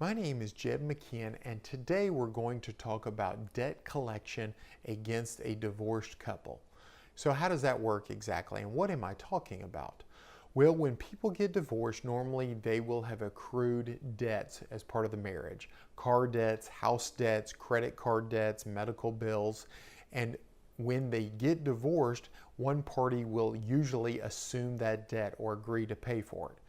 My name is Jed McKeehan, and today we're going to talk about debt collection against a divorced couple. So how does that work exactly, and what am I talking about? Well, when people get divorced, normally they will have accrued debts as part of the marriage. Car debts, house debts, credit card debts, medical bills, and when they get divorced, one party will usually assume that debt or agree to pay for it.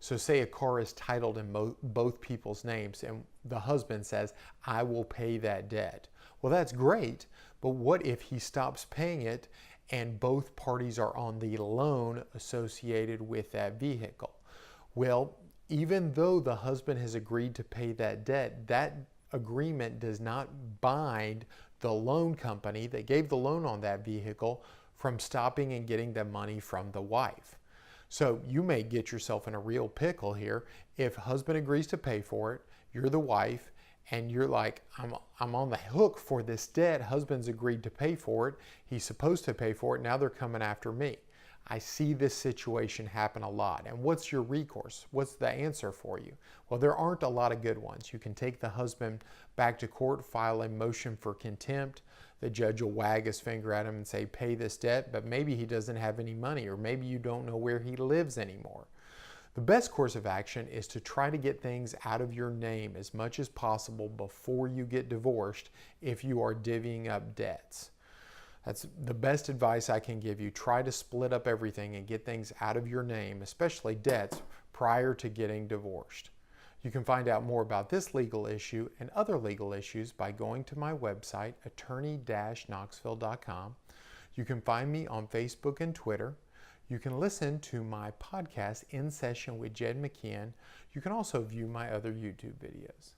So say a car is titled in both people's names and the husband says, I will pay that debt. Well, that's great, but what if he stops paying it and both parties are on the loan associated with that vehicle? Well, even though the husband has agreed to pay that debt, that agreement does not bind the loan company that gave the loan on that vehicle from stopping and getting the money from the wife. So you may get yourself in a real pickle here if husband agrees to pay for it, you're the wife, and you're like, I'm on the hook for this debt. Husband's agreed to pay for it. He's supposed to pay for it. Now they're coming after me. I see this situation happen a lot. And what's your recourse? What's the answer for you? Well, there aren't a lot of good ones. You can take the husband back to court, file a motion for contempt. The judge will wag his finger at him and say, pay this debt, but maybe he doesn't have any money, or maybe you don't know where he lives anymore. The best course of action is to try to get things out of your name as much as possible before you get divorced if you are divvying up debts. That's the best advice I can give you. Try to split up everything and get things out of your name, especially debts, prior to getting divorced. You can find out more about this legal issue and other legal issues by going to my website, attorney-knoxville.com. You can find me on Facebook and Twitter. You can listen to my podcast, In Session with Jed McKeehan. You can also view my other YouTube videos.